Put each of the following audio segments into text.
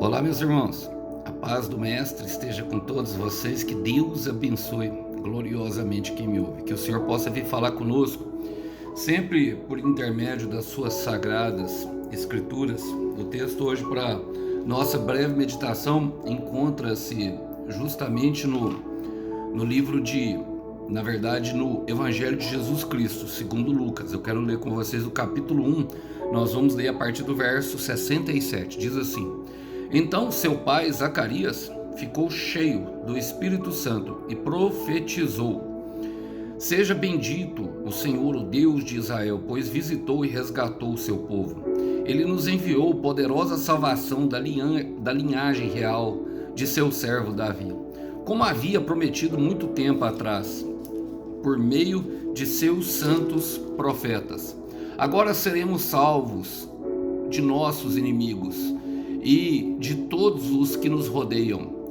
Olá, meus irmãos. A paz do Mestre esteja com todos vocês. Que Deus abençoe gloriosamente quem me ouve. Que o Senhor possa vir falar conosco, sempre por intermédio das suas sagradas escrituras. O texto hoje para nossa breve meditação encontra-se justamente no livro no Evangelho de Jesus Cristo, segundo Lucas. Eu quero ler com vocês o capítulo 1. Nós vamos ler a partir do verso 67. Diz assim: Então seu pai Zacarias ficou cheio do Espírito Santo e profetizou: Seja bendito o Senhor, o Deus de Israel, pois visitou e resgatou o seu povo. Ele nos enviou poderosa salvação da linhagem real de seu servo Davi, como havia prometido muito tempo atrás, por meio de seus santos profetas. Agora seremos salvos de nossos inimigos e de todos os que nos rodeiam.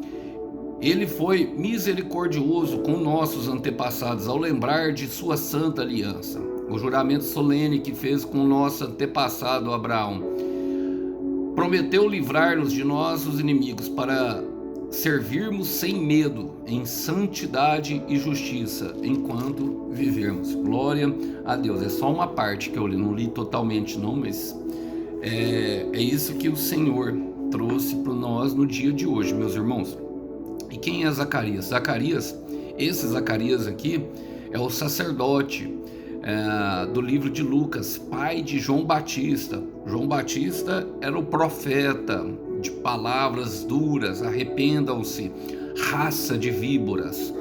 Ele foi misericordioso com nossos antepassados ao lembrar de sua santa aliança, o juramento solene que fez com nosso antepassado Abraão. Prometeu livrar-nos de nossos inimigos para servirmos sem medo, em santidade e justiça, enquanto vivermos. Glória a Deus. É só uma parte que eu li, não li totalmente não, mas é isso que o Senhor trouxe para nós no dia de hoje, meus irmãos. E quem é Zacarias? Esse Zacarias aqui é o sacerdote do livro de Lucas, pai de João Batista. João Batista era o profeta de palavras duras: arrependam-se, raça de víboras.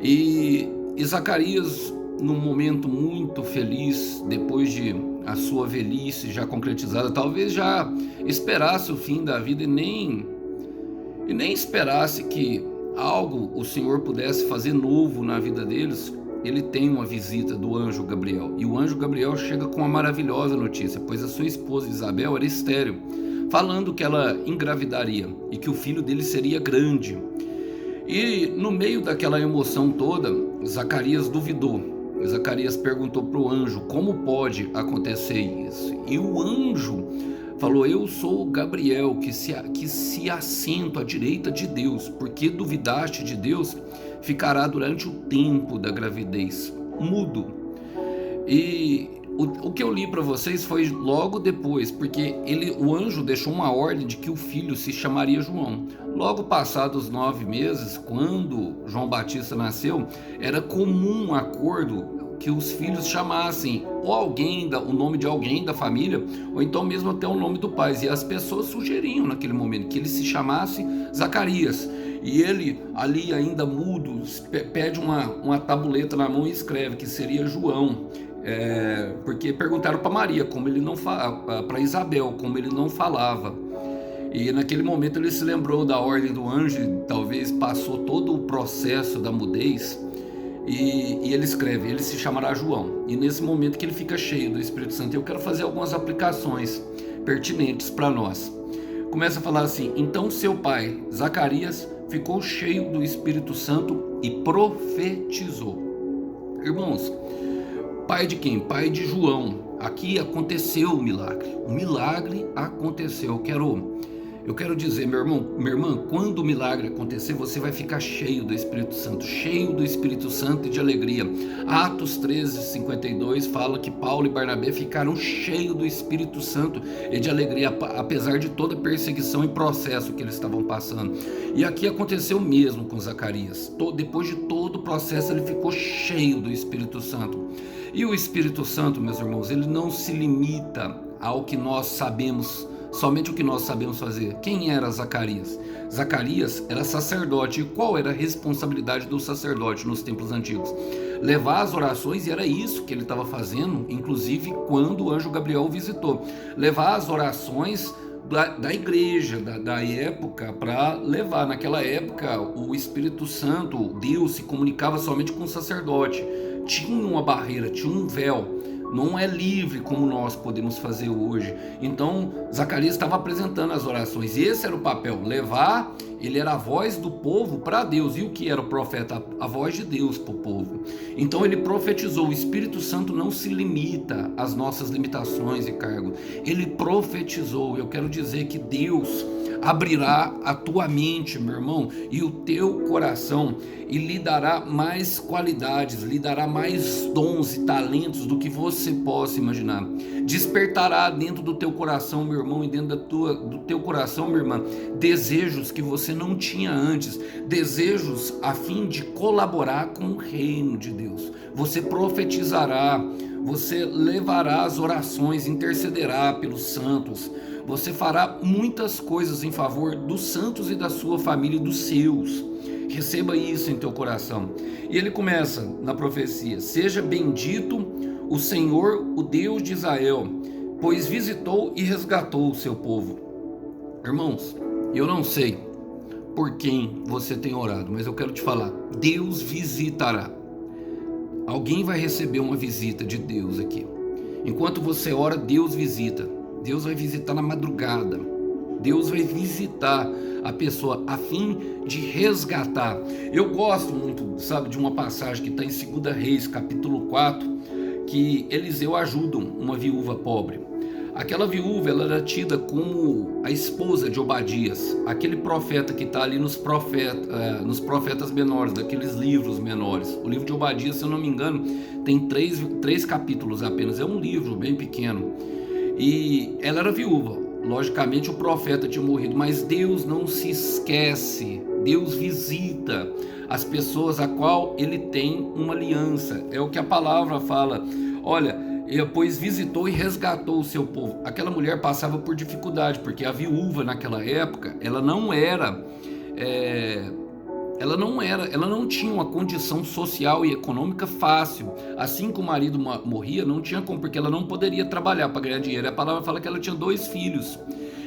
E Zacarias, num momento muito feliz, depois de a sua velhice já concretizada, talvez já esperasse o fim da vida e nem esperasse que algo o Senhor pudesse fazer novo na vida deles. Ele tem uma visita do anjo Gabriel, e o anjo Gabriel chega com uma maravilhosa notícia, pois a sua esposa Isabel era estéril, falando que ela engravidaria e que o filho dele seria grande. E no meio daquela emoção toda, Zacarias duvidou. Zacarias perguntou para o anjo: como pode acontecer isso? E o anjo falou: eu sou Gabriel, que se assento à direita de Deus. Porque duvidaste de Deus, ficará durante o tempo da gravidez mudo. E o que eu li para vocês foi logo depois, porque o anjo deixou uma ordem de que o filho se chamaria João. Logo passados 9 meses, quando João Batista nasceu, era comum um acordo que os filhos chamassem ou o nome de alguém da família, ou então mesmo até o nome do pai. E as pessoas sugeriam naquele momento que ele se chamasse Zacarias. E ele, ali ainda mudo, pede uma tabuleta na mão e escreve que seria João. Porque perguntaram para Maria, como ele não para Isabel, como ele não falava. E naquele momento ele se lembrou da ordem do anjo, talvez passou todo o processo da mudez. E ele escreve: ele se chamará João. E nesse momento que ele fica cheio do Espírito Santo, eu quero fazer algumas aplicações pertinentes para nós. Começa a falar assim: então seu pai Zacarias ficou cheio do Espírito Santo e profetizou. Irmãos, pai de quem? Pai de João. Aqui aconteceu o milagre. O milagre aconteceu. Eu quero dizer, meu irmão, minha irmã, quando o milagre acontecer, você vai ficar cheio do Espírito Santo e de alegria. Atos 13:52 fala que Paulo e Barnabé ficaram cheios do Espírito Santo e de alegria, apesar de toda a perseguição e processo que eles estavam passando. E aqui aconteceu mesmo com Zacarias. Depois de todo o processo, ele ficou cheio do Espírito Santo. E o Espírito Santo, meus irmãos, ele não se limita ao que nós sabemos, somente o que nós sabemos fazer. Quem era Zacarias? Zacarias era sacerdote. E qual era a responsabilidade do sacerdote nos tempos antigos? Levar as orações, e era isso que ele estava fazendo, inclusive quando o anjo Gabriel o visitou. Levar as orações da igreja, da época, para levar. Naquela época, o Espírito Santo, Deus, se comunicava somente com o sacerdote. Tinha uma barreira, tinha um véu. Não é livre como nós podemos fazer hoje. Então Zacarias estava apresentando as orações, e esse era o papel: levar. Ele era a voz do povo para Deus. E o que era o profeta? A voz de Deus para o povo. Então ele profetizou. O Espírito Santo não se limita às nossas limitações e cargos. Ele profetizou. Eu quero dizer que Deus, abrirá a tua mente, meu irmão, e o teu coração, e lhe dará mais qualidades, lhe dará mais dons e talentos do que você possa imaginar. Despertará dentro do teu coração, meu irmão, e dentro do teu coração, minha irmã, desejos que você não tinha antes, desejos a fim de colaborar com o reino de Deus. Você profetizará, você levará as orações, intercederá pelos santos, você fará muitas coisas em favor dos santos e da sua família e dos seus. Receba isso em teu coração. E ele começa na profecia: seja bendito o Senhor, o Deus de Israel, pois visitou e resgatou o seu povo. Irmãos, eu não sei por quem você tem orado, mas eu quero te falar: Deus visitará. Alguém vai receber uma visita de Deus aqui. Enquanto você ora, Deus visita. Deus vai visitar na madrugada. Deus vai visitar a pessoa a fim de resgatar. Eu gosto muito, sabe, de uma passagem que está em 2 Reis, capítulo 4, que Eliseu ajuda uma viúva pobre. Aquela viúva, ela era tida como a esposa de Obadias, aquele profeta que está ali nos profetas menores, daqueles livros menores. O livro de Obadias, se eu não me engano, tem três capítulos apenas, é um livro bem pequeno. E ela era viúva, logicamente o profeta tinha morrido, mas Deus não se esquece, Deus visita as pessoas a qual ele tem uma aliança. É o que a palavra fala: olha, pois visitou e resgatou o seu povo. Aquela mulher passava por dificuldade, porque a viúva naquela época, ela não tinha uma condição social e econômica fácil. Assim que o marido morria, não tinha como, porque ela não poderia trabalhar para ganhar dinheiro. A palavra fala que ela tinha 2 filhos.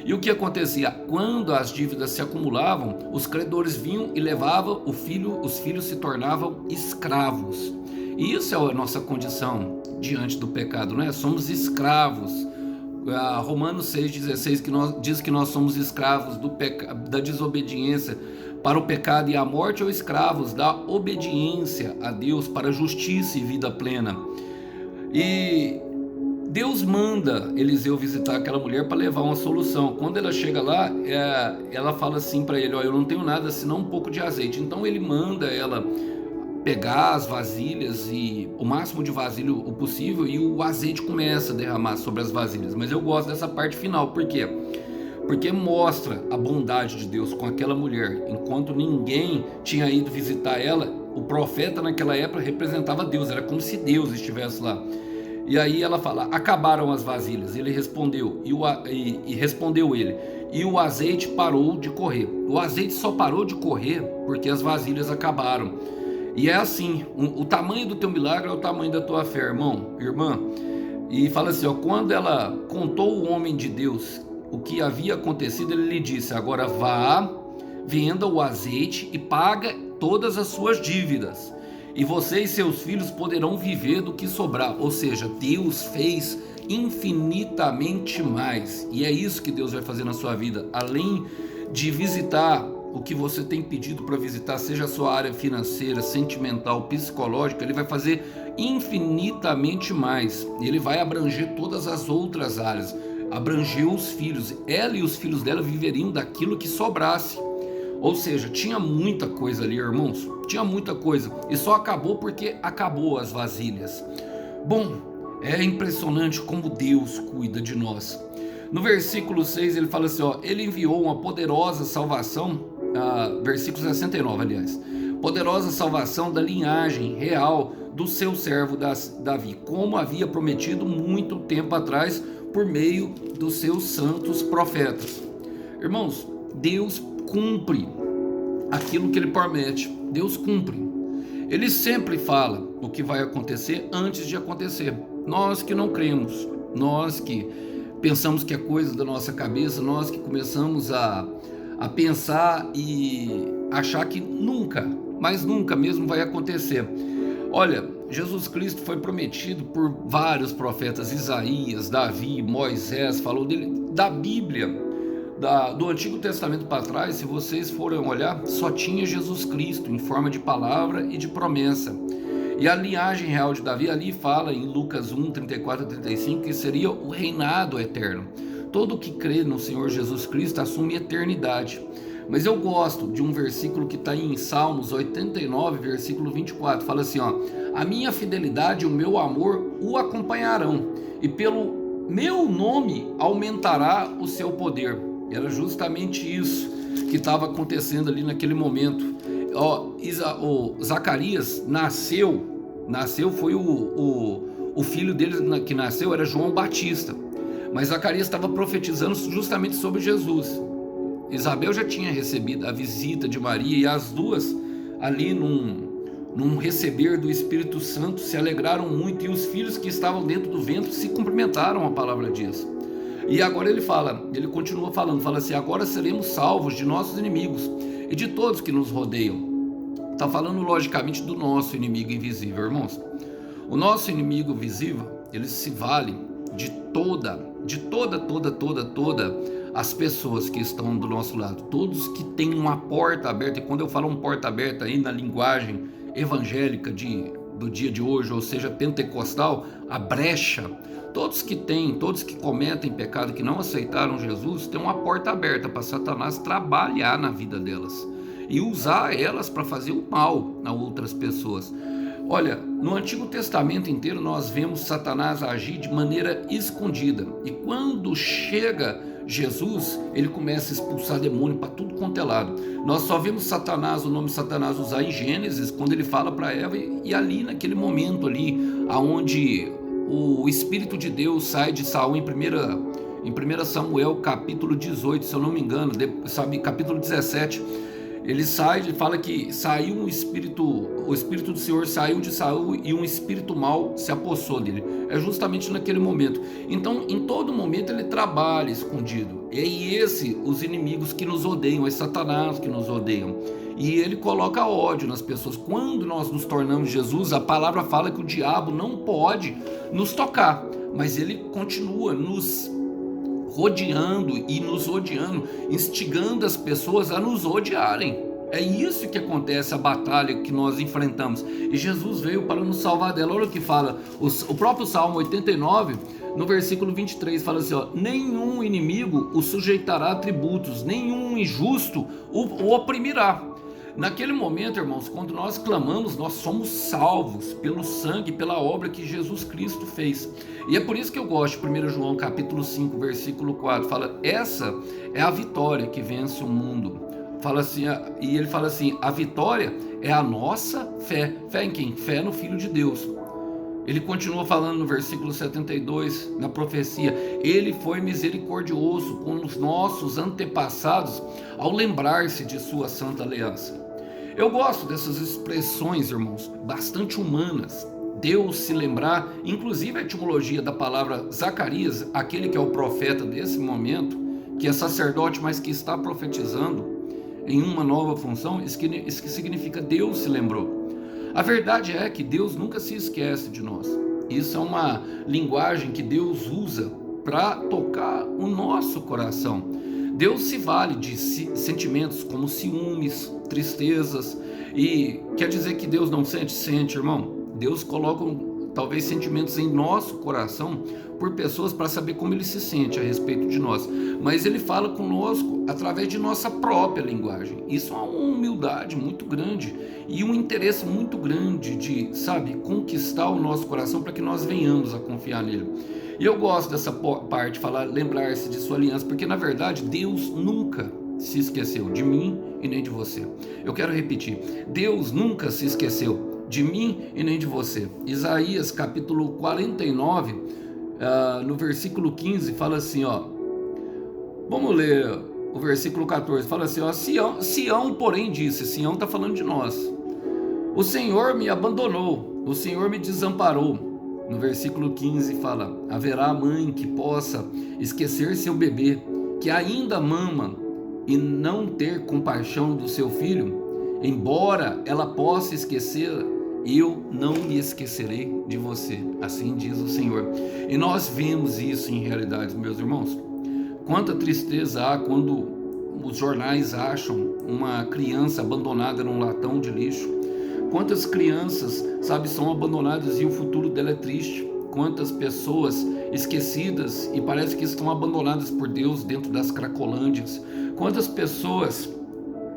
E o que acontecia? Quando as dívidas se acumulavam, os credores vinham e levavam os filhos se tornavam escravos. E isso é a nossa condição diante do pecado, não é? Somos escravos. Romanos 6,16 diz que nós somos escravos da desobediência para o pecado e a morte, ou escravos da obediência a Deus para a justiça e vida plena. E Deus manda Eliseu visitar aquela mulher para levar uma solução. Quando ela chega lá, ela fala assim para ele: eu não tenho nada senão um pouco de azeite. Então ele manda ela pegar as vasilhas, e o máximo de vasilha o possível, e o azeite começa a derramar sobre as vasilhas. Mas eu gosto dessa parte final. Por quê? Porque mostra a bondade de Deus com aquela mulher. Enquanto ninguém tinha ido visitar ela, o profeta naquela época representava Deus, era como se Deus estivesse lá. E aí ela fala: acabaram as vasilhas. Ele respondeu, respondeu ele: e o azeite parou de correr. O azeite só parou de correr porque as vasilhas acabaram. E é assim, o tamanho do teu milagre é o tamanho da tua fé, irmão, irmã. E fala assim, quando ela contou ao homem de Deus o que havia acontecido, ele lhe disse: agora vá, venda o azeite e paga todas as suas dívidas, e você e seus filhos poderão viver do que sobrar. Ou seja, Deus fez infinitamente mais, e é isso que Deus vai fazer na sua vida. Além de visitar o que você tem pedido para visitar, seja a sua área financeira, sentimental, psicológica, ele vai fazer infinitamente mais. Ele vai abranger todas as outras áreas, abranger os filhos. Ela e os filhos dela viveriam daquilo que sobrasse. Ou seja, tinha muita coisa ali, irmãos, tinha muita coisa, e só acabou porque acabou as vasilhas. Bom, é impressionante como Deus cuida de nós. No versículo 6 ele fala assim, ele enviou uma poderosa salvação, versículo 69, aliás, poderosa salvação da linhagem real do seu servo Davi, como havia prometido muito tempo atrás por meio dos seus santos profetas. Irmãos, Deus cumpre aquilo que ele promete. Deus cumpre. Ele sempre fala o que vai acontecer antes de acontecer. Nós que não cremos, nós que pensamos que é coisa da nossa cabeça, nós que começamos a pensar e achar que nunca, mas nunca mesmo vai acontecer. Olha, Jesus Cristo foi prometido por vários profetas: Isaías, Davi, Moisés, falou dele. Da Bíblia, do Antigo Testamento para trás, se vocês forem olhar, só tinha Jesus Cristo em forma de palavra e de promessa. E a linhagem real de Davi ali fala em Lucas 1, 34 a 35 que seria o reinado eterno. todo que crê no Senhor Jesus Cristo assume eternidade. Mas eu gosto de um versículo que está em Salmos 89, versículo 24. Fala assim, ó: a minha fidelidade e o meu amor o acompanharão, e pelo meu nome aumentará o seu poder. Era justamente isso que estava acontecendo ali naquele momento. Ó, o Zacarias nasceu, foi o filho dele que nasceu, era João Batista. Mas Zacarias estava profetizando justamente sobre Jesus. Isabel já tinha recebido a visita de Maria, e as duas ali num receber do Espírito Santo se alegraram muito, e os filhos que estavam dentro do ventre se cumprimentaram, a palavra diz. E agora ele continua falando, fala assim: agora seremos salvos de nossos inimigos e de todos que nos rodeiam. Está falando logicamente do nosso inimigo invisível, irmãos. O nosso inimigo visível, ele se vale de toda as pessoas que estão do nosso lado, todos que têm uma porta aberta. E quando eu falo uma porta aberta aí na linguagem evangélica do dia de hoje, ou seja, pentecostal, a brecha, todos que cometem pecado, que não aceitaram Jesus, têm uma porta aberta para Satanás trabalhar na vida delas e usar elas para fazer o mal a outras pessoas. Olha, no Antigo Testamento inteiro nós vemos Satanás agir de maneira escondida, e quando chega Jesus, ele começa a expulsar demônio para tudo quanto é lado. Nós só vemos o nome Satanás usar em Gênesis, quando ele fala para Eva, e ali naquele momento ali, aonde o Espírito de Deus sai de Saul, em 1 Samuel capítulo 18, se eu não me engano, capítulo 17, ele fala que saiu o Espírito do Senhor saiu de Saul, e um espírito mau se apossou dele. É justamente naquele momento. Então, em todo momento ele trabalha escondido. E os inimigos que nos odeiam, é Satanás que nos odeiam. E ele coloca ódio nas pessoas. Quando nós nos tornamos Jesus, a palavra fala que o diabo não pode nos tocar, mas ele continua nos rodeando e nos odiando, instigando as pessoas a nos odiarem. É isso que acontece, a batalha que nós enfrentamos. E Jesus veio para nos salvar dela. Olha o que fala o próprio Salmo 89, no versículo 23, fala assim, ó: nenhum inimigo o sujeitará a tributos, nenhum injusto o oprimirá. Naquele momento, irmãos, quando nós clamamos, nós somos salvos pelo sangue, pela obra que Jesus Cristo fez. E é por isso que eu gosto de 1 João capítulo 5, versículo 4. Fala: essa é a vitória que vence o mundo. Fala assim, e ele fala assim: a vitória é a nossa fé. Fé em quem? Fé no Filho de Deus. Ele continua falando no versículo 72, na profecia: ele foi misericordioso com os nossos antepassados ao lembrar-se de sua santa aliança. Eu gosto dessas expressões, irmãos, bastante humanas. Deus se lembrar, inclusive a etimologia da palavra Zacarias, aquele que é o profeta desse momento, que é sacerdote, mas que está profetizando em uma nova função, isso que significa Deus se lembrou. A verdade é que Deus nunca se esquece de nós. Isso é uma linguagem que Deus usa para tocar o nosso coração. Deus se vale de sentimentos como ciúmes, tristezas, e quer dizer que Deus não sente, irmão? Deus coloca talvez sentimentos em nosso coração por pessoas para saber como ele se sente a respeito de nós, mas ele fala conosco através de nossa própria linguagem. Isso é uma humildade muito grande e um interesse muito grande de, conquistar o nosso coração para que nós venhamos a confiar nele. E eu gosto dessa parte, falar, lembrar-se de sua aliança, porque na verdade Deus nunca se esqueceu de mim e nem de você. Eu quero repetir: Deus nunca se esqueceu de mim e nem de você. Isaías capítulo 49, no versículo 15, fala assim, ó. Vamos ler o versículo 14, fala assim, ó: Sião, porém, disse, Sião está falando de nós: o Senhor me abandonou, o Senhor me desamparou. No versículo 15 fala: haverá mãe que possa esquecer seu bebê, que ainda mama, e não ter compaixão do seu filho? Embora ela possa esquecer, eu não me esquecerei de você, assim diz o Senhor. E nós vemos isso em realidade, meus irmãos. Quanta tristeza há quando os jornais acham uma criança abandonada num latão de lixo. Quantas crianças, são abandonadas e o futuro dela é triste. Quantas pessoas esquecidas e parece que estão abandonadas por Deus dentro das cracolândias. Quantas pessoas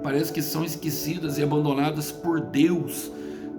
parece que são esquecidas e abandonadas por Deus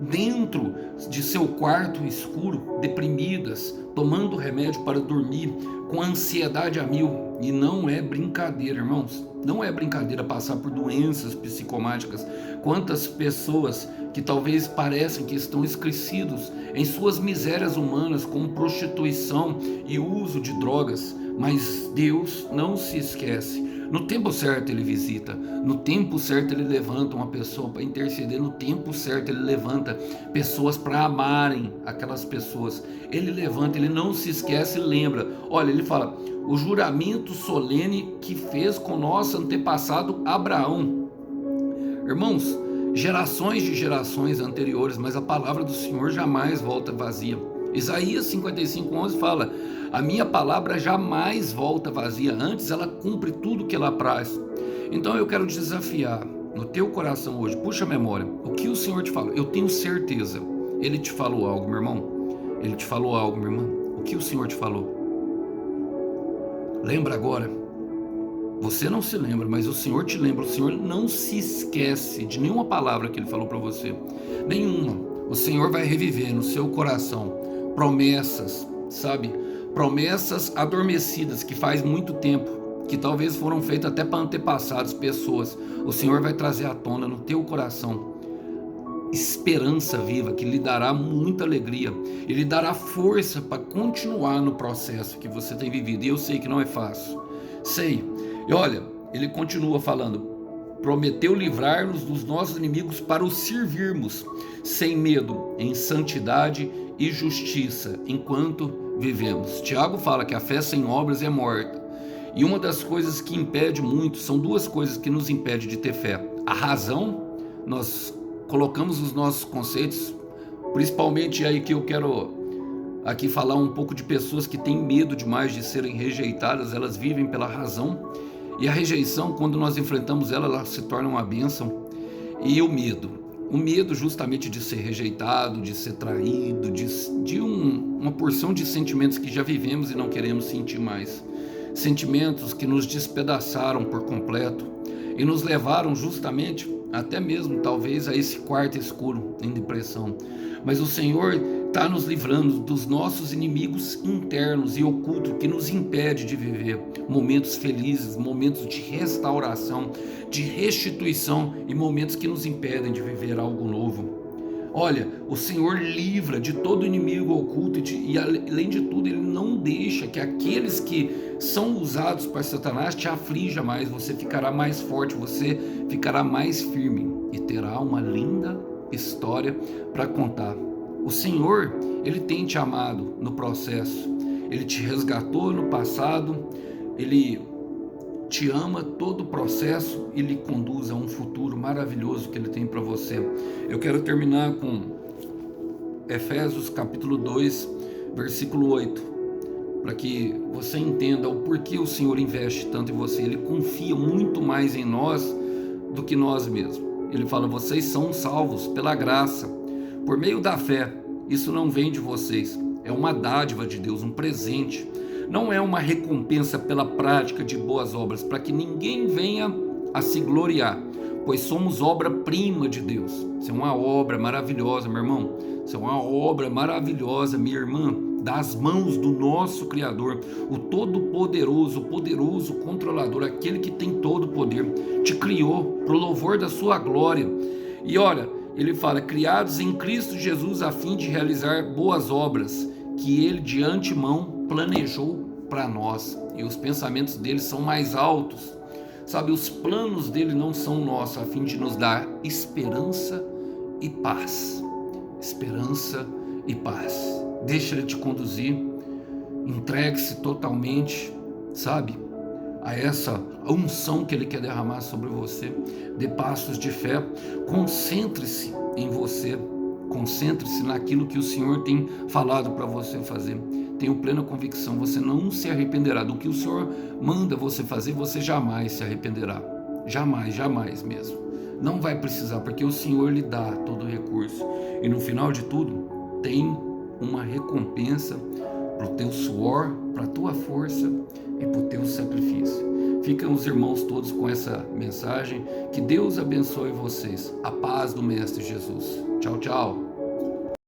dentro de seu quarto escuro, deprimidas, tomando remédio para dormir, com ansiedade a mil. E não é brincadeira, irmãos, não é brincadeira passar por doenças psicomáticas. Quantas pessoas que talvez parecem que estão esquecidos em suas misérias humanas, como prostituição e uso de drogas, mas Deus não se esquece. No tempo certo ele visita, no tempo certo ele levanta uma pessoa para interceder, no tempo certo ele levanta pessoas para amarem aquelas pessoas. Ele levanta, ele não se esquece e lembra. Olha, ele fala, o juramento solene que fez com nosso antepassado Abraão. Irmãos, gerações de gerações anteriores, mas a palavra do Senhor jamais volta vazia. Isaías 55:11 fala, a minha palavra jamais volta vazia, antes ela cumpre tudo que ela apraz. Então eu quero desafiar no teu coração hoje, puxa a memória, o que o Senhor te falou, eu tenho certeza, Ele te falou algo, meu irmão, Ele te falou algo, minha irmã, o que o Senhor te falou? Lembra agora, você não se lembra, mas o Senhor te lembra, o Senhor não se esquece de nenhuma palavra que Ele falou para você, nenhuma. O Senhor vai reviver no seu coração promessas, sabe? Promessas adormecidas que faz muito tempo, que talvez foram feitas até para antepassados, pessoas. O Senhor vai trazer à tona no teu coração esperança viva, que lhe dará muita alegria, e lhe dará força para continuar no processo que você tem vivido. E eu sei que não é fácil, sei. E olha, ele continua falando, prometeu livrar-nos dos nossos inimigos para os servirmos sem medo, em santidade e justiça, enquanto vivemos. Tiago fala que a fé sem obras é morta. E uma das coisas que impede muito, são duas coisas que nos impedem de ter fé. A razão, nós colocamos os nossos conceitos, principalmente aí que eu quero aqui falar um pouco de pessoas que têm medo demais de serem rejeitadas, elas vivem pela razão. E a rejeição, quando nós enfrentamos ela, ela se torna uma bênção. E o medo justamente de ser rejeitado, de ser traído, de uma porção de sentimentos que já vivemos e não queremos sentir mais. Sentimentos que nos despedaçaram por completo e nos levaram justamente, até mesmo talvez, a esse quarto escuro em depressão. Mas o Senhor está nos livrando dos nossos inimigos internos e ocultos que nos impede de viver momentos felizes, momentos de restauração, de restituição e momentos que nos impedem de viver algo novo. Olha, o Senhor livra de todo inimigo oculto e além de tudo, Ele não deixa que aqueles que são usados para Satanás te aflija mais. Você ficará mais forte, você ficará mais firme e terá uma linda história para contar. O Senhor, Ele tem te amado no processo, Ele te resgatou no passado, Ele te ama todo o processo e lhe conduz a um futuro maravilhoso que Ele tem para você. Eu quero terminar com Efésios capítulo 2, versículo 8, para que você entenda o porquê o Senhor investe tanto em você. Ele confia muito mais em nós do que nós mesmos. Ele fala, vocês são salvos pela graça, por meio da fé. Isso não vem de vocês, é uma dádiva de Deus, um presente. Não é uma recompensa pela prática de boas obras, para que ninguém venha a se gloriar, pois somos obra-prima de Deus. Isso é uma obra maravilhosa, meu irmão. Isso é uma obra maravilhosa, minha irmã, das mãos do nosso Criador, o Todo-Poderoso, o poderoso controlador, aquele que tem todo o poder, te criou para o louvor da sua glória. E olha, ele fala, criados em Cristo Jesus a fim de realizar boas obras, que Ele de antemão planejou para nós. E os pensamentos dele são mais altos, sabe, os planos dele não são nossos, a fim de nos dar esperança e paz. Esperança e paz. Deixa Ele te conduzir, entregue-se totalmente, sabe, a essa unção que Ele quer derramar sobre você. Dê passos de fé, concentre-se em você, concentre-se naquilo que o Senhor tem falado para você fazer. Tenho plena convicção, você não se arrependerá do que o Senhor manda você fazer, você jamais se arrependerá, jamais, jamais mesmo. Não vai precisar, porque o Senhor lhe dá todo o recurso, e no final de tudo tem uma recompensa para o teu suor, para a tua força e para o teu sacrifício. Ficam os irmãos todos com essa mensagem. Que Deus abençoe vocês. A paz do Mestre Jesus. Tchau, tchau.